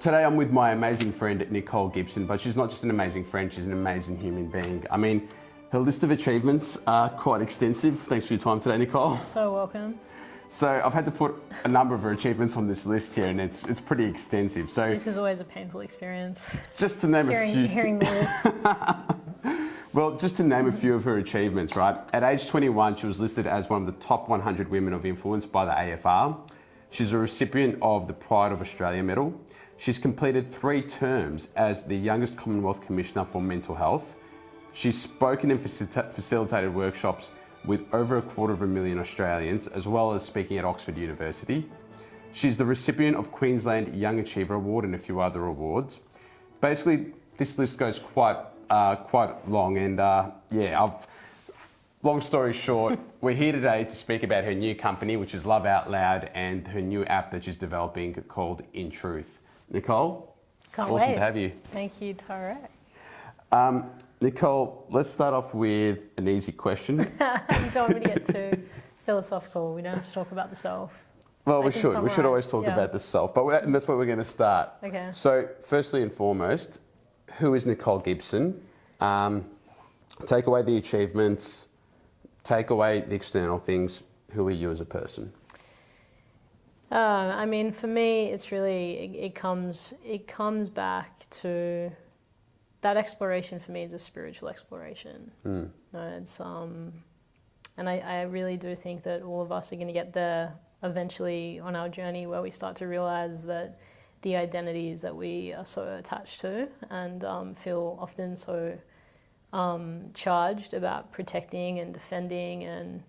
Today I'm with my amazing friend Nicole Gibson, but she's not just an amazing friend, she's an amazing human being. I mean, her list of achievements are quite extensive. Thanks for your time today, Nicole. So welcome. So I've had to put a number of her achievements on this list here, and it's pretty extensive. So this is always a painful experience. Just to name a few. Hearing this. Well, just to name a few of her achievements, right? At age 21, she was listed as one of the top 100 women of influence by the AFR. She's a recipient of the Pride of Australia Medal. She's completed 3 terms as the youngest Commonwealth Commissioner for Mental Health. She's spoken and facilitated workshops with over 250,000 Australians, as well as speaking at Oxford University. She's the recipient of Queensland Young Achiever Award and a few other awards. Basically, this list goes quite long, and long story short, we're here today to speak about her new company, which is Love Out Loud, and her new app that she's developing called In Truth. Nicole, Can't awesome wait. to have you. Thank you, Tarek. Nicole, let's start off with an easy question. You don't want me to get too philosophical. We don't have to talk about the self. Well, we should. We should always talk about the self, but that's where we're going to start. Okay. So, firstly and foremost, who is Nicole Gibson? Take away the achievements, take away the external things. Who are you as a person? I mean, for me, it's really it comes back to that exploration. For me, is a spiritual exploration. No, it's and I really do think that all of us are going to get there eventually on our journey, where we start to realize that the identities that we are so attached to and feel often so charged about protecting and defending and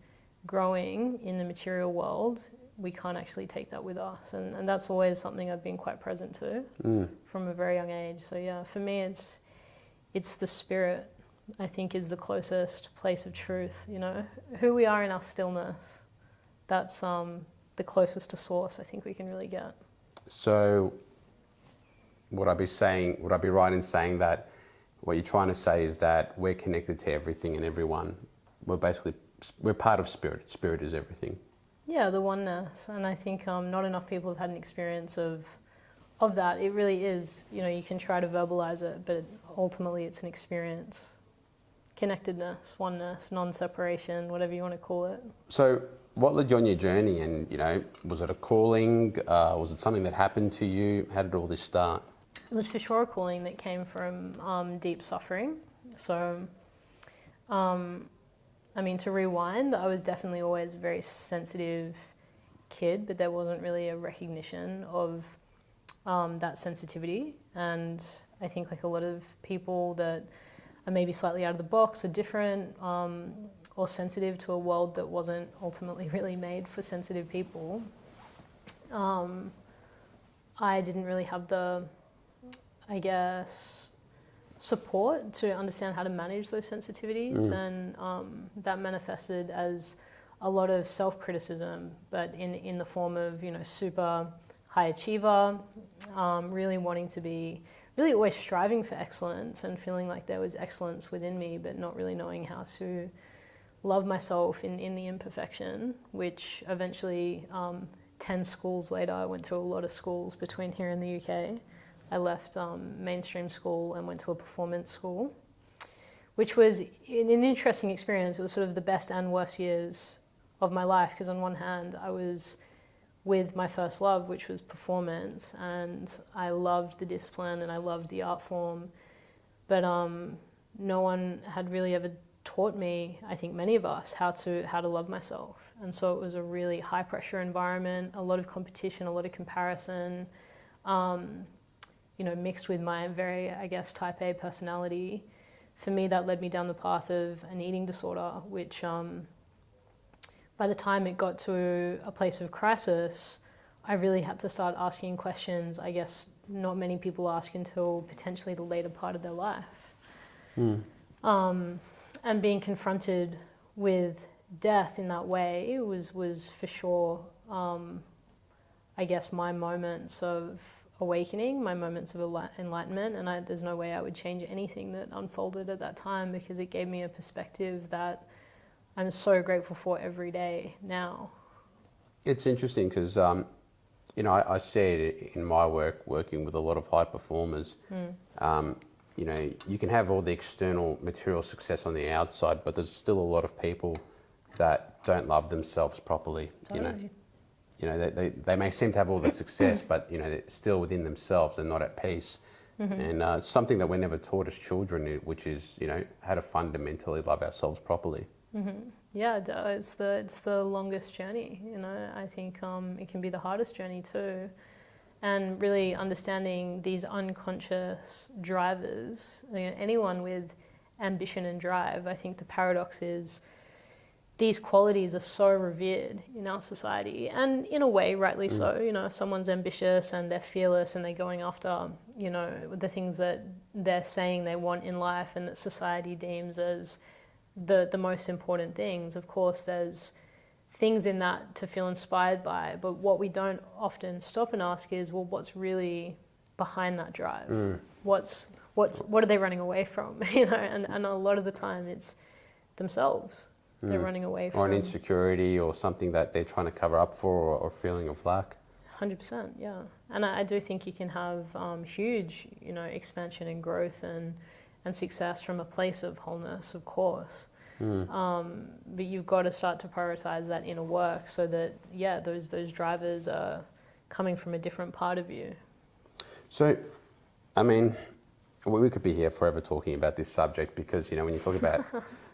growing in the material world, we can't actually take that with us. And that's always something I've been quite present to from a very young age. So yeah, for me, it's the spirit, I think, is the closest place of truth, you know. Who we are in our stillness, that's the closest to source I think we can really get. So would I be right in saying that what you're trying to say is that we're connected to everything and everyone? We're part of spirit. Spirit is everything. Yeah, the oneness. And I think not enough people have had an experience of that. It really is, you know, you can try to verbalize it, but ultimately it's an experience. Connectedness, oneness, non-separation, whatever you want to call it. So what led you on your journey? And, you know, was it a calling? Was it something that happened to you? How did all this start? It was for sure a calling that came from deep suffering. So, I mean, to rewind, I was definitely always a very sensitive kid, but there wasn't really a recognition of that sensitivity. And I think, like a lot of people that are maybe slightly out of the box, are different, or sensitive to a world that wasn't ultimately really made for sensitive people, I didn't really have the, I guess, support to understand how to manage those sensitivities, and that manifested as a lot of self-criticism, but in the form of, you know, super high achiever, really wanting to be, really always striving for excellence and feeling like there was excellence within me, but not really knowing how to love myself in the imperfection, which eventually, 10 schools later, I went to a lot of schools between here and the UK. I left mainstream school and went to a performance school, which was an interesting experience. It was sort of the best and worst years of my life, because on one hand, I was with my first love, which was performance, and I loved the discipline and I loved the art form, but no one had really ever taught me, I think many of us, how to love myself. And so it was a really high pressure environment, a lot of competition, a lot of comparison, you know, mixed with my very, I guess, type A personality. For me, that led me down the path of an eating disorder, which by the time it got to a place of crisis, I really had to start asking questions I guess not many people ask until potentially the later part of their life. And being confronted with death in that way was for sure, I guess, my moments of awakening, my moments of enlightenment, and there's no way I would change anything that unfolded at that time, because it gave me a perspective that I'm so grateful for every day now. It's interesting because you know, I see it in my work, working with a lot of high performers. You know, you can have all the external material success on the outside, but there's still a lot of people that don't love themselves properly. Totally. You know, they may seem to have all the success, but you know, they're still within themselves and not at peace. And something that we're never taught as children, which is, you know, how to fundamentally love ourselves properly. Yeah, it's the longest journey. You know, I think it can be the hardest journey too. And really understanding these unconscious drivers, you know, anyone with ambition and drive, I think the paradox is these qualities are so revered in our society, and in a way, rightly so. You know, if someone's ambitious and they're fearless and they're going after, you know, the things that they're saying they want in life and that society deems as the most important things, of course, there's things in that to feel inspired by. But what we don't often stop and ask is, well, what's really behind that drive? What are they running away from? You know, and a lot of the time it's themselves. They're running away from. Or an insecurity or something that they're trying to cover up for, or feeling of lack. 100%, yeah. And I do think you can have huge, you know, expansion and growth and success from a place of wholeness, of course. But you've got to start to prioritize that inner work so that, yeah, those drivers are coming from a different part of you. So, I mean, we could be here forever talking about this subject, because, you know, when you talk about,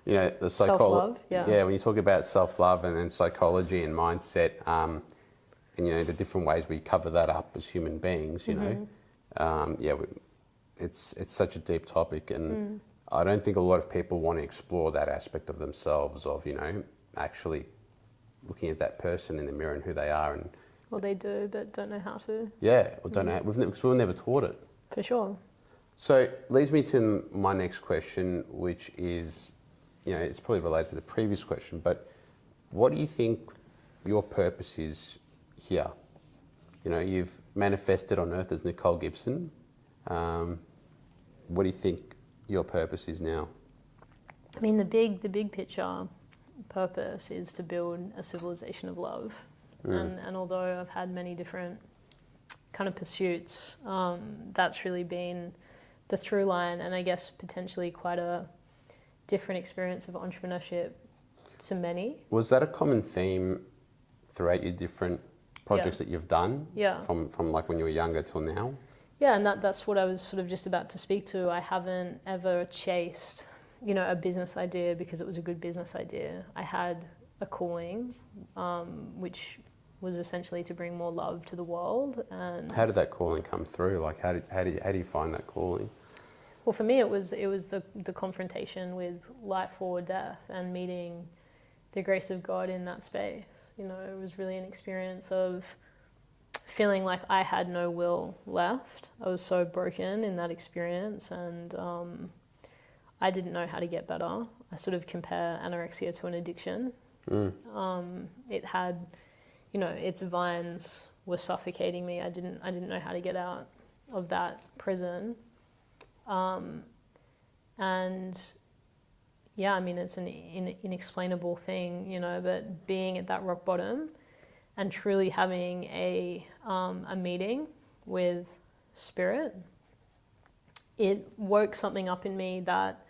you know, the self-love, yeah, when you talk about self-love and then psychology and mindset, and, you know, the different ways we cover that up as human beings, you know, it's such a deep topic, and I don't think a lot of people want to explore that aspect of themselves, of, you know, actually looking at that person in the mirror and who they are. And well, they do, but don't know how to. Yeah, or don't know, because we were never taught it. For sure. So leads me to my next question, which is, you know, it's probably related to the previous question, but what do you think your purpose is here? You know, you've manifested on Earth as Nicole Gibson. What do you think your purpose is now? I mean, the big picture purpose is to build a civilization of love. And although I've had many different kind of pursuits, that's really been the through line, and I guess potentially quite a different experience of entrepreneurship to many. Was that a common theme throughout your different projects that you've done? Yeah. From like when you were younger till now? Yeah, and that's what I was sort of just about to speak to. I haven't ever chased, you know, a business idea because it was a good business idea. I had a calling, which was essentially to bring more love to the world. And how did that calling come through? Like, how do you find that calling? Well, for me, it was the confrontation with life or death and meeting the grace of God in that space. You know, it was really an experience of feeling like I had no will left. I was so broken in that experience, and I didn't know how to get better. I sort of compare anorexia to an addiction. It had, you know, its vines were suffocating me. I didn't know how to get out of that prison. And yeah, I mean, it's an inexplainable thing, you know, but being at that rock bottom and truly having a meeting with spirit, it woke something up in me that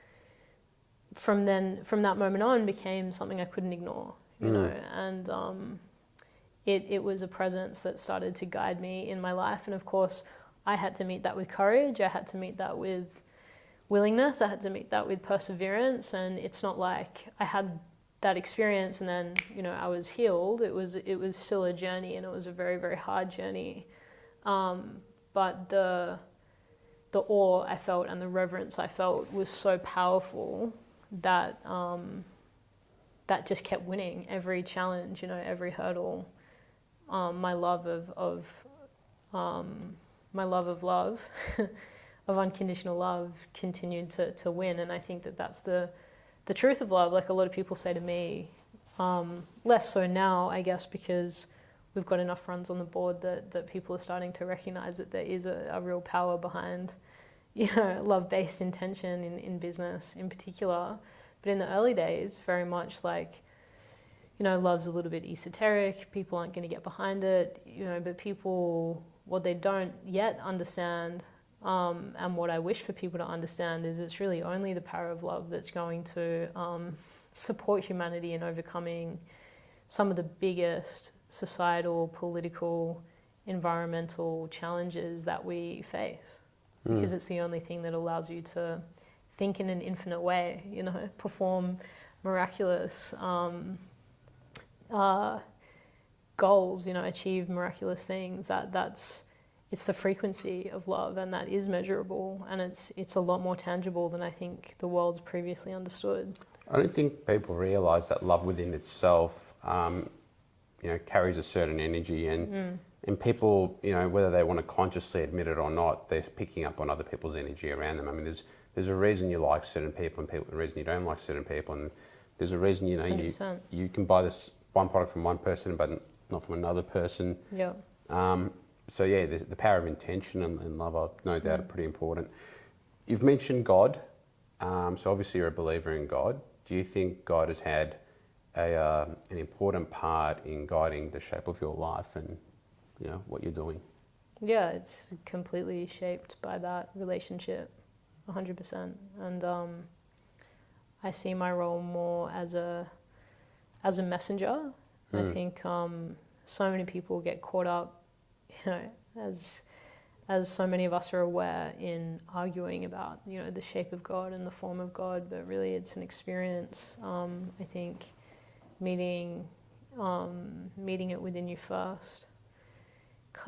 from that moment on became something I couldn't ignore, you know, and it was a presence that started to guide me in my life. And of course, I had to meet that with courage. I had to meet that with willingness. I had to meet that with perseverance. And it's not like I had that experience and then, you know, I was healed. It was still a journey, and it was a very, very hard journey. But the awe I felt and the reverence I felt was so powerful that that just kept winning every challenge, you know, every hurdle. My love of love, of unconditional love, continued to win. And I think that's the truth of love. Like a lot of people say to me, less so now, I guess, because we've got enough runs on the board that people are starting to recognize that there is a real power behind, you know, love-based intention in business in particular. But in the early days, very much like, love's a little bit esoteric. People aren't going to get behind it, but people, what they don't yet understand, and what I wish for people to understand, is it's really only the power of love that's going to support humanity in overcoming some of the biggest societal, political, environmental challenges that we face. Because it's the only thing that allows you to think in an infinite way, perform miraculous goals, achieve miraculous things. It's the frequency of love, and that is measurable, and it's a lot more tangible than I think the world's previously understood. I don't think people realise that love within itself, carries a certain energy, and people, whether they want to consciously admit it or not, they're picking up on other people's energy around them. I mean, there's a reason you like certain people, and the reason you don't like certain people, and there's a reason, 100%. you can buy this one product from one person, but not from another person. Yeah. So yeah, the power of intention and love are no doubt are pretty important. You've mentioned God, so obviously you're a believer in God. Do you think God has had an important part in guiding the shape of your life and what you're doing? Yeah, it's completely shaped by that relationship, 100%. And I see my role more as a messenger. I think so many people get caught up, as so many of us are aware, in arguing about the shape of God and the form of God, but really it's an experience. I think meeting it within you first.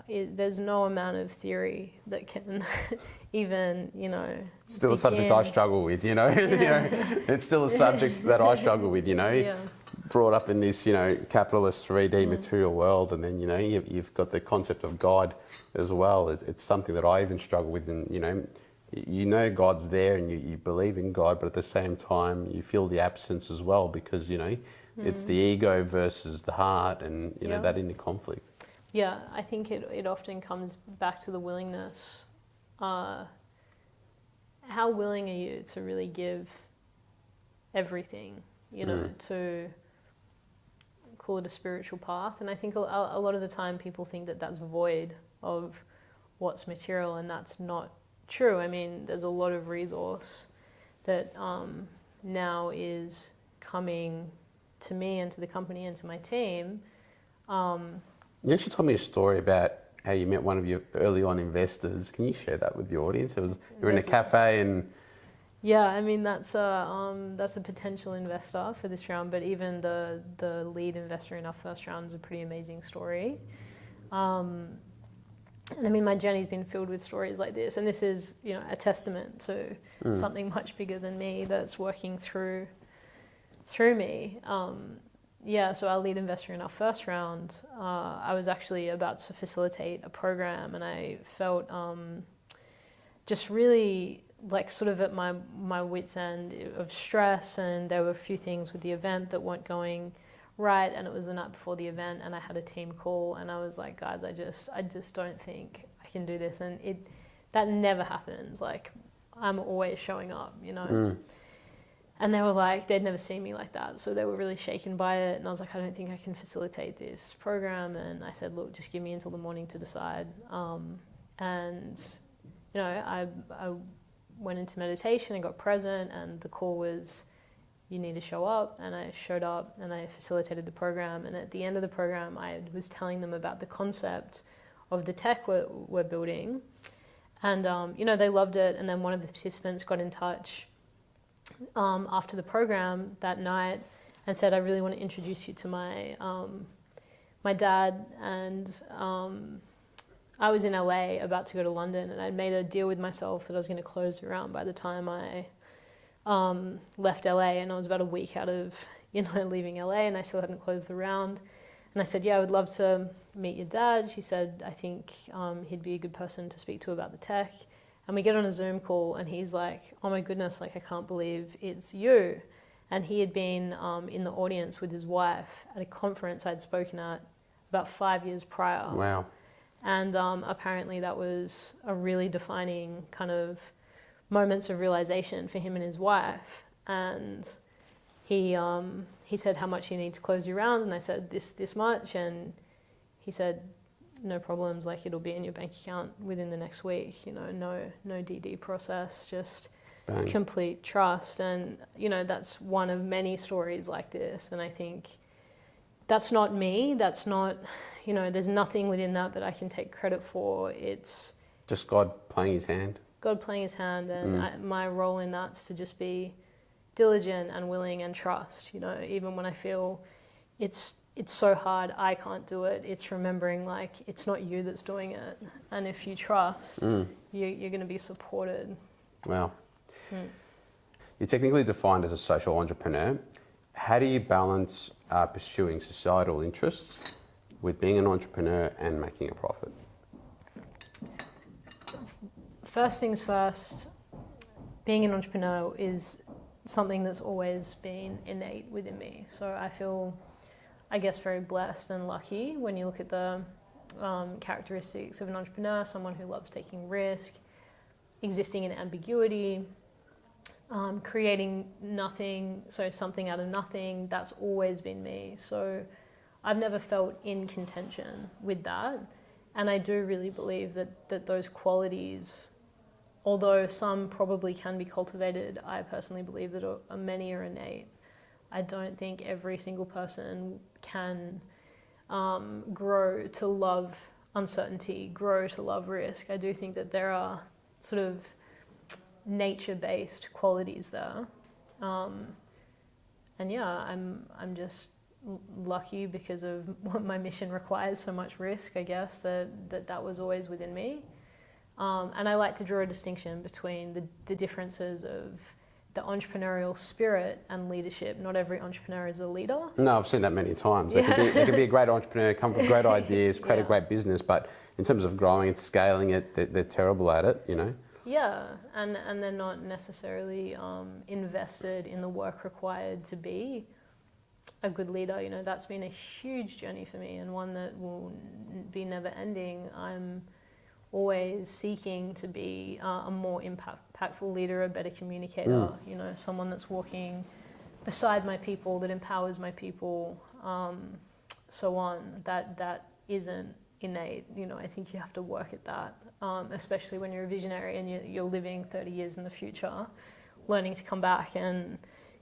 There's no amount of theory that can even, Still a subject I struggle with, It's still a subject that I struggle with, Yeah. Brought up in this, capitalist 3D material world, and then, you've got the concept of God as well. It's something that I even struggle with, and, God's there and you believe in God, but at the same time you feel the absence as well, because, it's the ego versus the heart, and, that inner conflict. Yeah, I think it often comes back to the willingness. How willing are you to really give everything, to call it a spiritual path? And I think a lot of the time people think that that's void of what's material, and that's not true. I mean, there's a lot of resource that now is coming to me and to the company and to my team. You actually told me a story about how you met one of your early on investors. Can you share that with the audience? You were in a cafe and... Yeah, I mean, that's a potential investor for this round, but even the lead investor in our first round is a pretty amazing story. And I mean, my journey's been filled with stories like this, and this is, a testament to something much bigger than me that's working through me. So our lead investor in our first round, I was actually about to facilitate a program, and I felt just really like sort of at my wit's end of stress, and there were a few things with the event that weren't going right, and it was the night before the event, and I had a team call, and I was like, guys, I just don't think I can do this, and that never happens. Like, I'm always showing up, And they were like, they'd never seen me like that, so they were really shaken by it, and I was like, I don't think I can facilitate this program, and I said, look, just give me until the morning to decide. I went into meditation and got present, and the call was, you need to show up, and I showed up, and I facilitated the program, and at the end of the program, I was telling them about the concept of the tech we're building, and they loved it, and then one of the participants got in touch after the program that night and said, I really want to introduce you to my dad, and I was in LA about to go to London, and I'd made a deal with myself that I was going to close the round by the time I left LA, and I was about a week out of leaving LA, and I still hadn't closed the round. And I said, yeah, I would love to meet your dad. She said, I think he'd be a good person to speak to about the tech. And we get on a Zoom call, and he's like, oh my goodness, like, I can't believe it's you. And he had been in the audience with his wife at a conference I'd spoken at about 5 years prior. Wow. And apparently that was a really defining kind of moments of realization for him and his wife. And he he said, how much you need to close your rounds? And I said, this much. And he said, no problems, like it'll be in your bank account within the next week, you know, no DD process, just Bang. complete trust. And, you know, that's one of many stories like this. And I think that's not me, that's not, you know, there's nothing within that I can take credit for. It's just God playing his hand. God playing his hand, and my role in that's to just be diligent and willing and trust, you know, even when I feel it's so hard, I can't do it. It's remembering, like, it's not you that's doing it. And if you trust, you're going to be supported. Wow. You're technically defined as a social entrepreneur. How do you balance pursuing societal interests with being an entrepreneur and making a profit? First things first, being an entrepreneur is something that's always been innate within me. So I feel, I guess, very blessed and lucky when you look at the characteristics of an entrepreneur, someone who loves taking risk, existing in ambiguity, creating nothing, so something out of nothing. That's always been me. So I've never felt in contention with that. And I do really believe that those qualities, although some probably can be cultivated, I personally believe that many are innate. I don't think every single person can grow to love uncertainty, grow to love risk. I do think that there are sort of nature-based qualities there. And yeah, I'm just lucky because of what my mission requires so much risk, I guess, that was always within me. And I like to draw a distinction between the differences of the entrepreneurial spirit and leadership. Not every entrepreneur is a leader. No, I've seen that many times. They can be a great entrepreneur, come up with great ideas, create a great business, but in terms of growing and scaling it, they're terrible at it, you know? Yeah, and they're not necessarily invested in the work required to be a good leader. You know, that's been a huge journey for me, and one that will be never ending. I'm always seeking to be a more impactful leader, a better communicator, you know, someone that's walking beside my people, that empowers my people, so on. That isn't innate, you know. I think you have to work at that, especially when you're a visionary and you're living 30 years in the future. Learning to come back and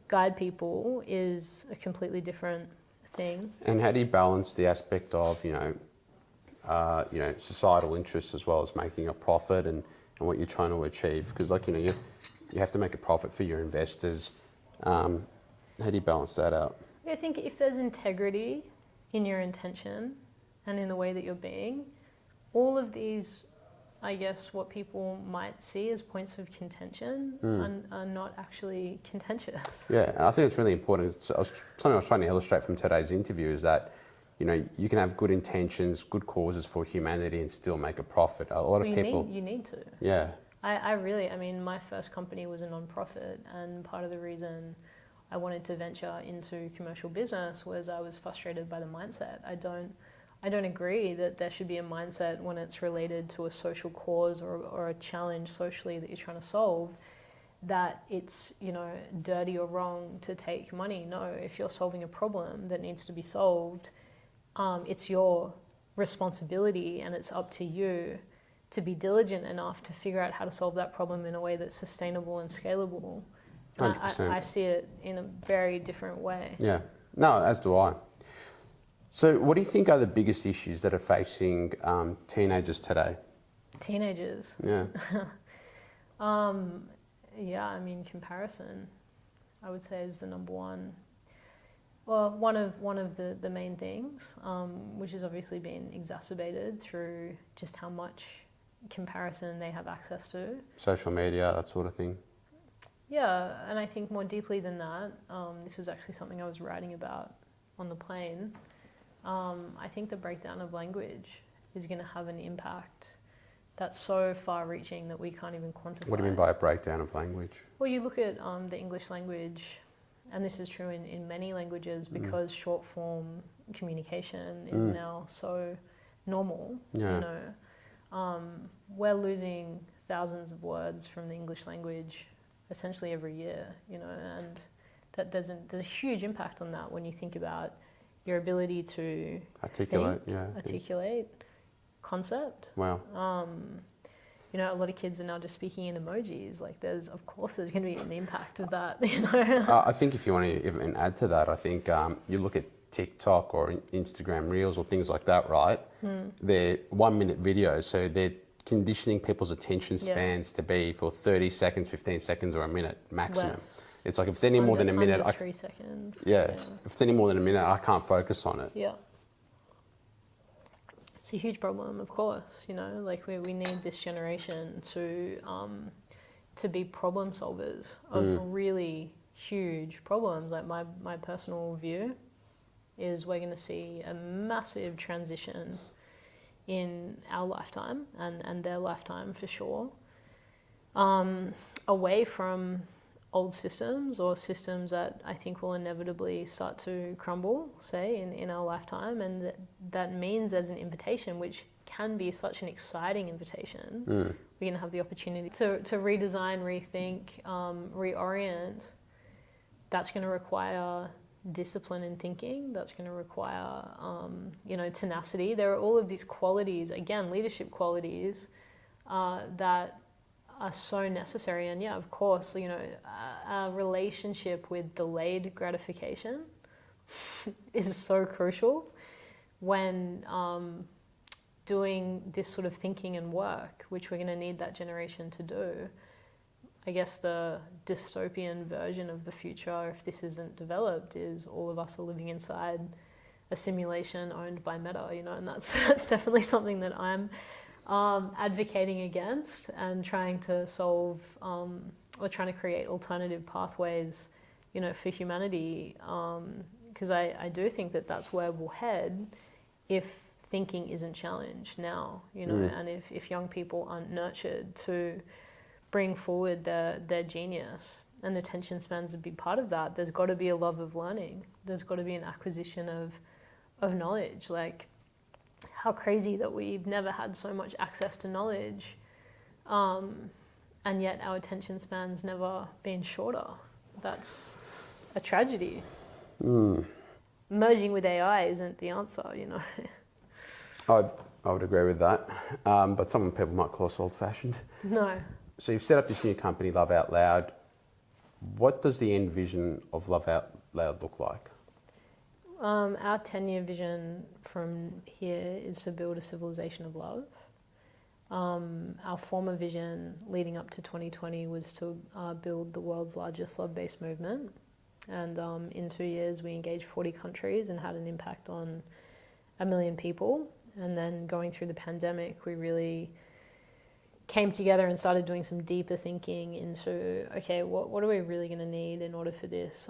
guide people is a completely different thing. And how do you balance the aspect of, you know, societal interests as well as making a profit and what you're trying to achieve? Because, like, you know, you have to make a profit for your investors. How do you balance that out? I think if there's integrity in your intention and in the way that you're being, all of these, I guess, what people might see as points of contention are not actually contentious. Yeah, I think it's really important. Something I was trying to illustrate from today's interview is that, you know, you can have good intentions, good causes for humanity and still make a profit. A lot of people... You need to. Yeah. I mean, my first company was a non-profit, and part of the reason I wanted to venture into commercial business was I was frustrated by the mindset. I don't agree that there should be a mindset when it's related to a social cause or a challenge socially that you're trying to solve, that it's, you know, dirty or wrong to take money. No, if you're solving a problem that needs to be solved, it's your responsibility, and it's up to you to be diligent enough to figure out how to solve that problem in a way that's sustainable and scalable. 100%. I see it in a very different way. Yeah, no, as do I. So what do you think are the biggest issues that are facing teenagers today? Teenagers? Yeah. Yeah, I mean, comparison, I would say, is the number one. Well, one of the main things, which has obviously been exacerbated through just how much comparison they have access to. Social media, that sort of thing. Yeah, and I think more deeply than that, this was actually something I was writing about on the plane. I think the breakdown of language is going to have an impact that's so far-reaching that we can't even quantify. What do you mean by a breakdown of language? Well, you look at the English language, and this is true in many languages, because short-form communication is now so normal. Yeah. You know, we're losing thousands of words from the English language essentially every year. You know, and that there's a huge impact on that when you think about your ability to Articulate, think, articulate concept. Wow. You know, a lot of kids are now just speaking in emojis. Like, of course there's going to be an impact of that, you know. I think if you want to even add to that, I think you look at TikTok or Instagram Reels or things like that, right? They're 1 minute videos, so they're conditioning people's attention spans to be for 30 seconds, 15 seconds or a minute maximum. Less. It's like if it's any more than a minute, under 3 seconds. Yeah, if it's any more than a minute, I can't focus on it. Yeah. It's a huge problem, of course, you know, like we need this generation to be problem solvers of really huge problems. Like my personal view is we're going to see a massive transition in our lifetime and their lifetime for sure, away from old systems or systems that I think will inevitably start to crumble, say, in our lifetime. And that means there's an invitation, which can be such an exciting invitation. We're going to have the opportunity to redesign, rethink, reorient. That's going to require discipline in thinking. That's going to require, you know, tenacity. There are all of these qualities, again, leadership qualities, that are so necessary. And yeah, of course, you know, our relationship with delayed gratification is so crucial when doing this sort of thinking and work, which we're going to need that generation to do. I guess the dystopian version of the future, if this isn't developed, is all of us are living inside a simulation owned by Meta, you know, and that's definitely something that I'm advocating against and trying to solve, or trying to create alternative pathways, you know, for humanity, because I do think that that's where we'll head if thinking isn't challenged now, you know, and if young people aren't nurtured to bring forward their genius, and attention span's a big part of that. There's got to be a love of learning. There's got to be an acquisition of knowledge. Like, how crazy that we've never had so much access to knowledge, and yet our attention span's never been shorter. That's a tragedy. Merging with AI isn't the answer, you know. I would agree with that, but some people might call us old-fashioned. No. So you've set up this new company, Love Out Loud. What does the end vision of Love Out Loud look like? Our 10-year vision from here is to build a civilization of love. Our former vision leading up to 2020 was to build the world's largest love-based movement. And in 2 years, we engaged 40 countries and had an impact on 1 million people. And then going through the pandemic, we really came together and started doing some deeper thinking into, okay, what are we really going to need in order for this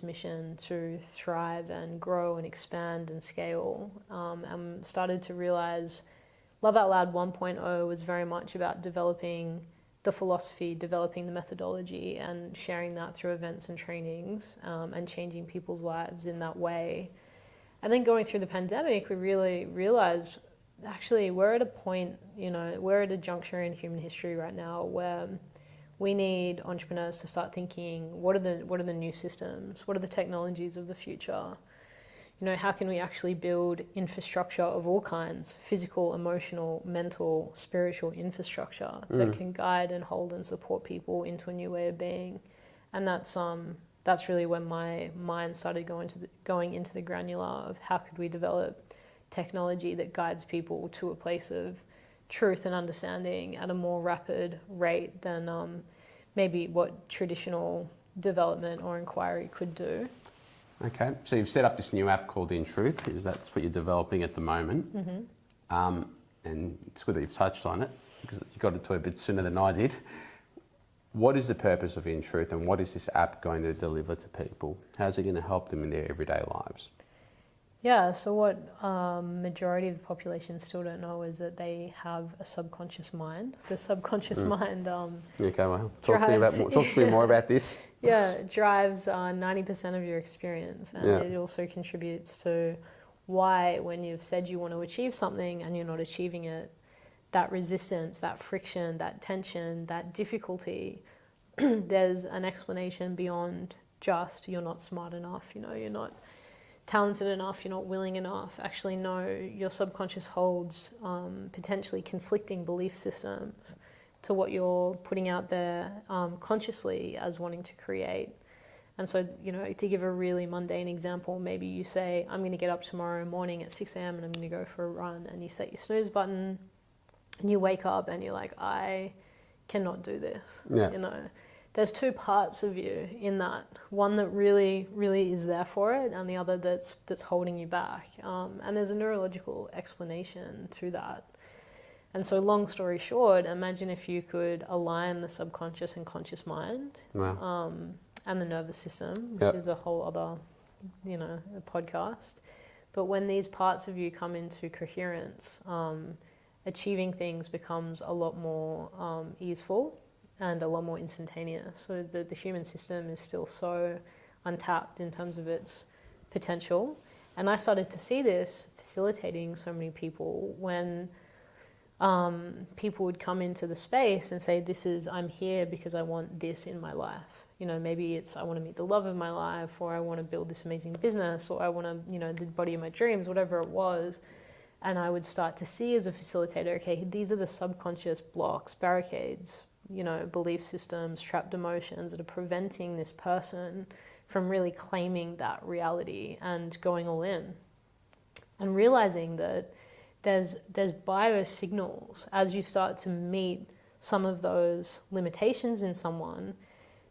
mission to thrive and grow and expand and scale, and started to realize Love Out Loud 1.0 was very much about developing the philosophy, developing the methodology, and sharing that through events and trainings, and changing people's lives in that way. And then going through the pandemic, we really realized, actually, we're at a point, you know, we're at a juncture in human history right now where we need entrepreneurs to start thinking, what are the new systems? What are the technologies of the future? You know, how can we actually build infrastructure of all kinds, physical, emotional, mental, spiritual infrastructure that can guide and hold and support people into a new way of being? And that's really when my mind started going into the granular of how could we develop technology that guides people to a place of truth and understanding at a more rapid rate than maybe what traditional development or inquiry could do. Okay, so you've set up this new app called In Truth. That's what you're developing at the moment. And it's good that you've touched on it, because you got into it a bit sooner than I did. What is the purpose of In Truth, and what is this app going to deliver to people? How's it going to help them in their everyday lives? Yeah, so what majority of the population still don't know is that they have a subconscious mind. The subconscious mind Okay, well, talk to me more about this. Yeah, it drives 90% of your experience, and it also contributes to why, when you've said you want to achieve something and you're not achieving it, that resistance, that friction, that tension, that difficulty, there's an explanation beyond just you're not smart enough, you're not talented enough, you're not willing enough. Actually, no, your subconscious holds potentially conflicting belief systems to what you're putting out there consciously as wanting to create. And so, to give a really mundane example, maybe you say, I'm going to get up tomorrow morning at 6 a.m. and I'm going to go for a run, and you set your snooze button and you wake up and you're like, I cannot do this. Yeah. There's two parts of you in that. One that really, really is there for it, and the other that's holding you back. And there's a neurological explanation to that. And so, long story short, imagine if you could align the subconscious and conscious mind, Wow. and the nervous system, which Yep. is a whole other, podcast. But when these parts of you come into coherence, achieving things becomes a lot more easeful and a lot more instantaneous. So the human system is still so untapped in terms of its potential. And I started to see this facilitating so many people when people would come into the space and say, I'm here because I want this in my life. Maybe it's I want to meet the love of my life, or I want to build this amazing business, or I want to, the body of my dreams, whatever it was. And I would start to see as a facilitator, okay, these are the subconscious blocks, barricades, belief systems, trapped emotions that are preventing this person from really claiming that reality and going all in. And realizing that there's biosignals as you start to meet some of those limitations in someone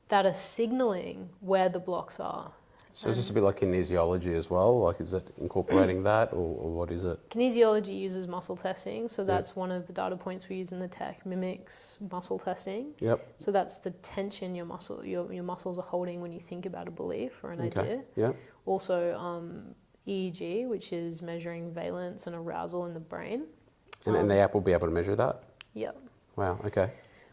that are signaling where the blocks are. So is this a bit like kinesiology as well? Like, is it incorporating that, or what is it? Kinesiology uses muscle testing, so that's one of the data points we use in the tech, mimics muscle testing. Yep. So that's the tension your muscles are holding when you think about a belief or an idea. Yep. Also, EEG, which is measuring valence and arousal in the brain. And the app will be able to measure that? Yep. Wow, okay.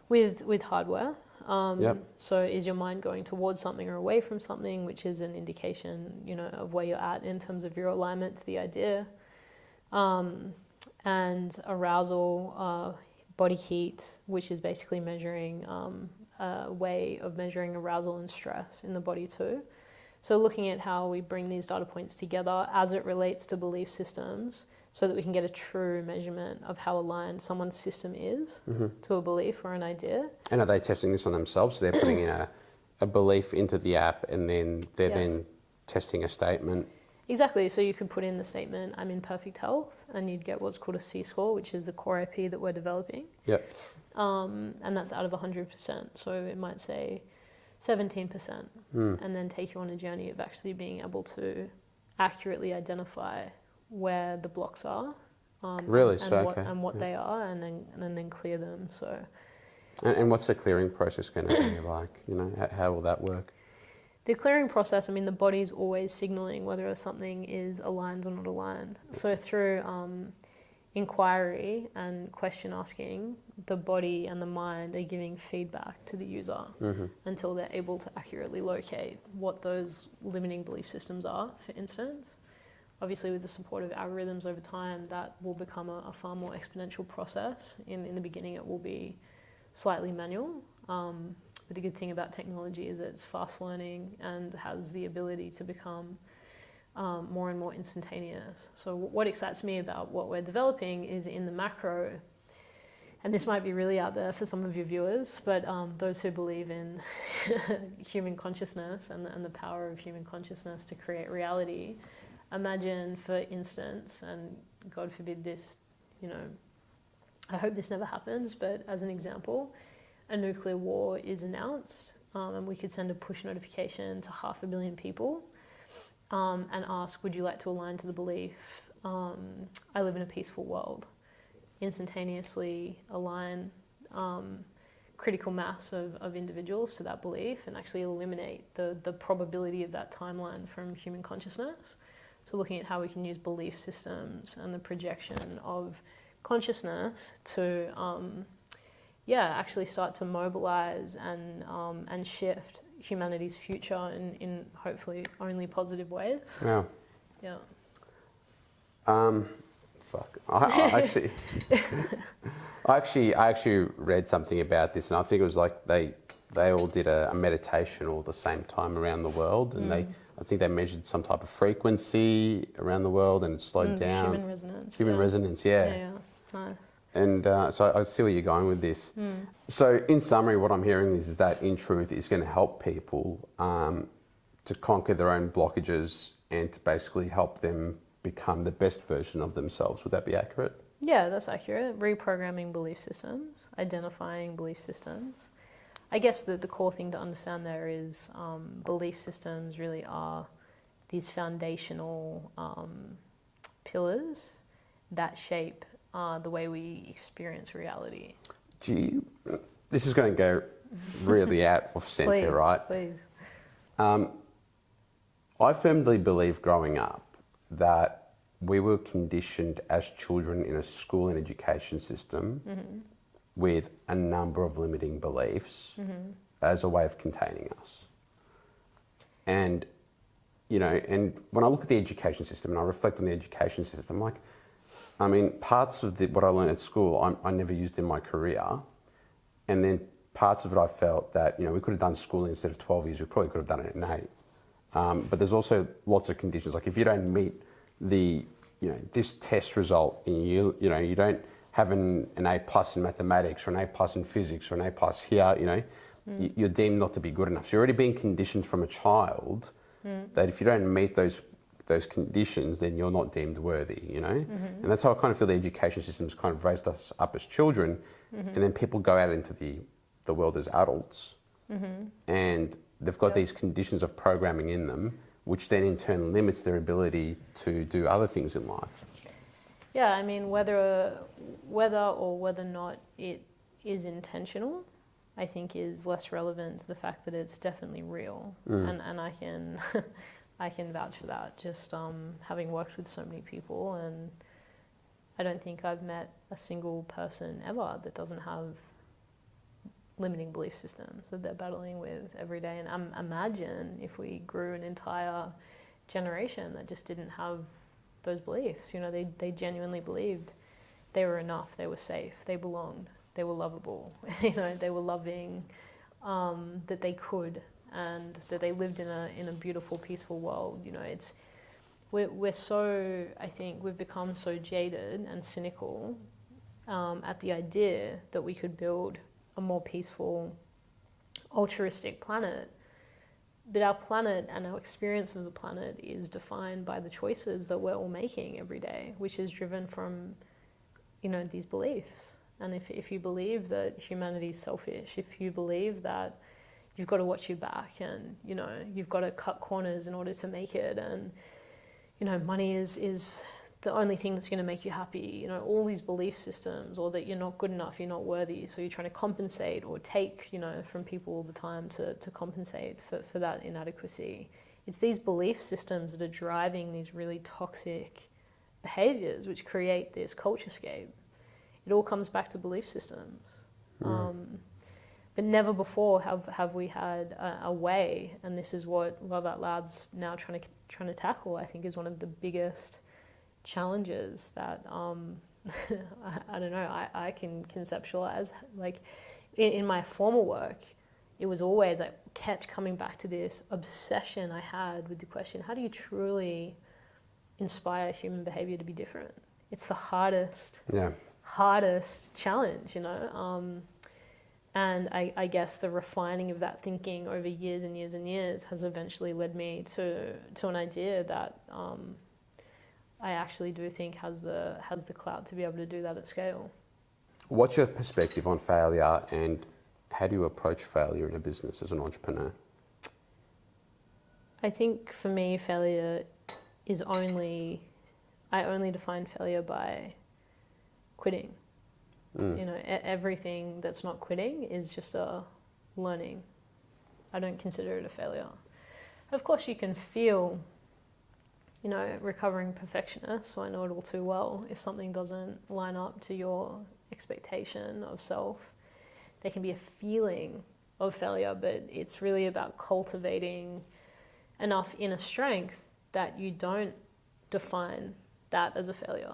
With hardware. Yep. So is your mind going towards something or away from something, which is an indication, of where you're at in terms of your alignment to the idea. And arousal, body heat, which is basically measuring a way of measuring arousal and stress in the body too. So looking at how we bring these data points together as it relates to belief systems, so that we can get a true measurement of how aligned someone's system is to a belief or an idea. And are they testing this on themselves? So they're putting in a belief into the app, and then they're then testing a statement? Exactly. So you could put in the statement, I'm in perfect health, and you'd get what's called a C-score, which is the core IP that we're developing. Yep. And that's out of 100%. So it might say 17%, and then take you on a journey of actually being able to accurately identify where the blocks are, really? And what they are, and then clear them. So, and what's the clearing process going to be like? How will that work? The clearing process, the body's always signaling whether something is aligned or not aligned. So through inquiry and question asking, the body and the mind are giving feedback to the user until they're able to accurately locate what those limiting belief systems are, for instance. Obviously, with the support of algorithms over time, that will become a far more exponential process. In the beginning, it will be slightly manual. But the good thing about technology is that it's fast learning and has the ability to become more and more instantaneous. So what excites me about what we're developing is in the macro, and this might be really out there for some of your viewers, but those who believe in human consciousness and the power of human consciousness to create reality. Imagine, for instance, and God forbid this, I hope this never happens, but as an example, a nuclear war is announced, and we could send a push notification to 500 million people and ask, would you like to align to the belief, I live in a peaceful world? Instantaneously align critical mass of individuals to that belief and actually eliminate the probability of that timeline from human consciousness. So looking at how we can use belief systems and the projection of consciousness to, actually start to mobilize and shift humanity's future in hopefully only positive ways. Wow. Yeah. Fuck. I actually, I actually read something about this, and I think it was like they all did a meditation all at the same time around the world, and I think they measured some type of frequency around the world, and it slowed down. Human resonance. Human resonance, yeah. Yeah, nice. And so I see where you're going with this. So in summary, what I'm hearing is that In Truth is going to help people to conquer their own blockages and to basically help them become the best version of themselves. Would that be accurate? Yeah, that's accurate. Reprogramming belief systems, identifying belief systems. I guess the core thing to understand there is belief systems really are these foundational pillars that shape the way we experience reality. This is going to go really out of centre, Please, right? Please. I firmly believe growing up that we were conditioned as children in a school and education system with a number of limiting beliefs as a way of containing us. And, and when I look at the education system and I reflect on the education system, parts of what I learned at school, I never used in my career. And then parts of it I felt that, we could have done schooling instead of 12 years, we probably could have done it in 8. But there's also lots of conditions. Like if you don't meet this test result in you don't have an A plus in mathematics or an A plus in physics or an A plus here, you're deemed not to be good enough. So you're already being conditioned from a child that if you don't meet those conditions, then you're not deemed worthy, And that's how I kind of feel the education system's kind of raised us up as children, and then people go out into the world as adults, and they've got these conditions of programming in them, which then in turn limits their ability to do other things in life. Yeah, whether or not it is intentional, I think is less relevant to the fact that it's definitely real, and I can I can vouch for that. Just having worked with so many people, and I don't think I've met a single person ever that doesn't have limiting belief systems that they're battling with every day. And imagine if we grew an entire generation that just didn't have those beliefs. They genuinely believed they were enough, they were safe, they belonged, they were lovable, they were loving, that they could, and that they lived in a beautiful, peaceful world. We're so, I think we've become so jaded and cynical at the idea that we could build a more peaceful, altruistic planet. But our planet and our experience of the planet is defined by the choices that we're all making every day, which is driven from, these beliefs. And if you believe that humanity is selfish, if you believe that you've got to watch your back and, you've got to cut corners in order to make it, and, money is the only thing that's going to make you happy, all these belief systems, or that you're not good enough, you're not worthy, so you're trying to compensate or take, from people all the time to compensate for that inadequacy. It's these belief systems that are driving these really toxic behaviors, which create this culturescape. It all comes back to belief systems. But never before have we had a way, and this is what Love Out Loud's now trying to tackle, I think, is one of the biggest challenges that I don't know, I can conceptualize. Like in my former work, it was always, I kept coming back to this obsession I had with the question, how do you truly inspire human behavior to be different? It's the hardest challenge, and I guess the refining of that thinking over years and years and years has eventually led me to an idea that I actually do think has the clout to be able to do that at scale. What's your perspective on failure, and how do you approach failure in a business as an entrepreneur? I think for me, failure is I only define failure by quitting. Everything that's not quitting is just a learning. I don't consider it a failure. Of course, you can feel, recovering perfectionist, so I know it all too well. If something doesn't line up to your expectation of self, there can be a feeling of failure, but it's really about cultivating enough inner strength that you don't define that as a failure,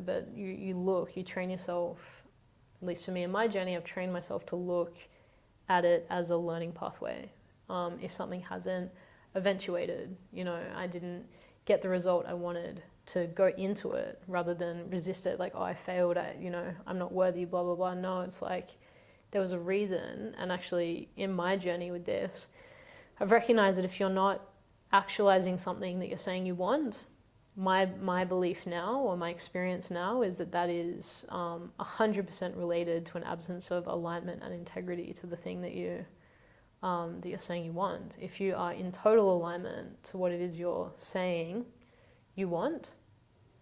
but you train yourself at least for me in my journey, I've trained myself to look at it as a learning pathway. If something hasn't eventuated, I didn't get the result I wanted, to go into it rather than resist it, like, oh, I failed, I'm not worthy, blah, blah, blah. No, it's like there was a reason. And actually in my journey with this, I've recognized that if you're not actualizing something that you're saying you want, my belief now, or my experience now, is that is 100% related to an absence of alignment and integrity to the thing that you're saying you want. If you are in total alignment to what it is you're saying you want,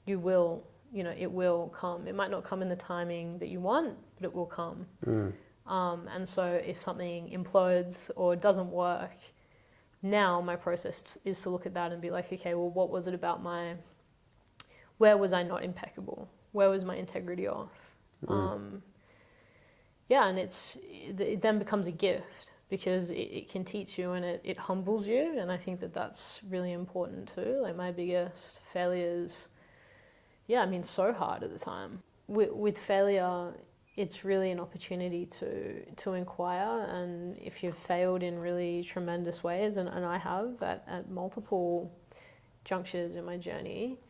you will, it will come. It might not come in the timing that you want, but it will come. And so if something implodes or doesn't work, now my process is to look at that and be like, okay, well, what was it about where was I not impeccable? Where was my integrity off? And it then becomes a gift, because it can teach you and it humbles you. And I think that's really important too. Like, my biggest failures, so hard at the time. With failure, it's really an opportunity to inquire. And if you've failed in really tremendous ways, and I have at multiple junctures in my journey,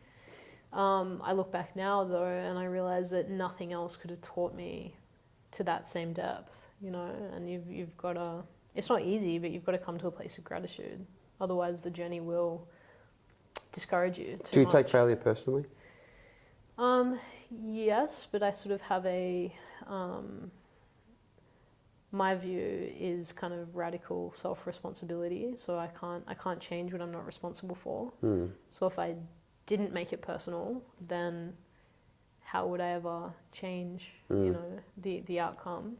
I look back now though, and I realize that nothing else could have taught me to that same depth, and you've got to, it's not easy, but you've got to come to a place of gratitude. Otherwise the journey will discourage you too much. Do you take failure personally? Yes, but I sort of have my view is kind of radical self-responsibility. So I can't change what I'm not responsible for. So if I didn't make it personal, then how would I ever change, the outcome?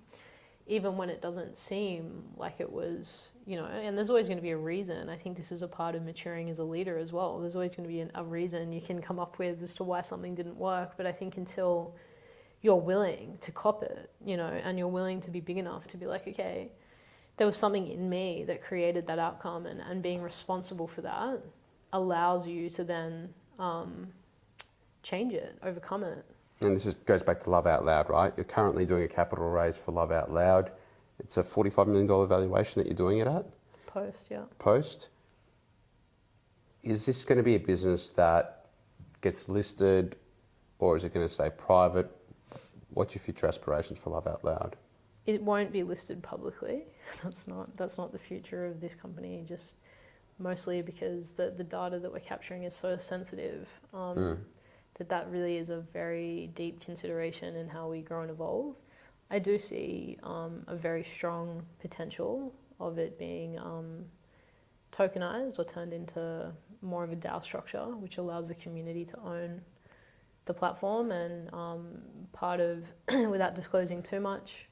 Even when it doesn't seem like it was, and there's always going to be a reason. I think this is a part of maturing as a leader as well. There's always going to be a reason you can come up with as to why something didn't work. But I think until you're willing to cop it, and you're willing to be big enough to be like, okay, there was something in me that created that outcome, and being responsible for that allows you to then change it, overcome it. And this goes back to Love Out Loud, right? You're currently doing a capital raise for Love Out Loud. It's a $45 million valuation that you're doing it at? Post, yeah. Post. Is this going to be a business that gets listed, or is it going to stay private? What's your future aspirations for Love Out Loud? It won't be listed publicly. That's not the future of this company, just mostly because the data that we're capturing is so sensitive. That really is a very deep consideration in how we grow and evolve. I do see a very strong potential of it being tokenized or turned into more of a DAO structure, which allows the community to own the platform. And part of, without disclosing too much,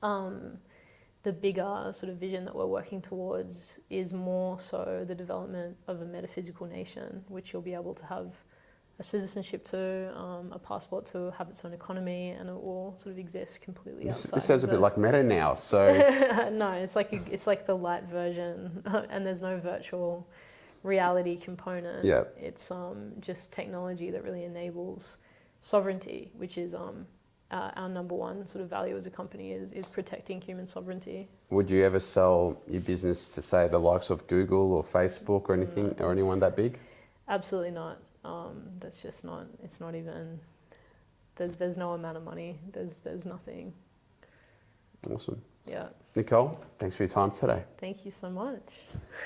the bigger sort of vision that we're working towards is more so the development of a metaphysical nation, which you'll be able to have a citizenship to, a passport to, have its own economy, and it will sort of exist completely outside. This sounds a bit like meta now, so... No, it's like the light version, and there's no virtual reality component. Yeah. It's just technology that really enables sovereignty, which is our number one sort of value as a company is protecting human sovereignty. Would you ever sell your business to, say, the likes of Google or Facebook or anything, or anyone that big? Absolutely not. That's just not, it's not even, there's no amount of money, there's nothing. Awesome. Yeah. Nicole, thanks for your time today. Thank you so much.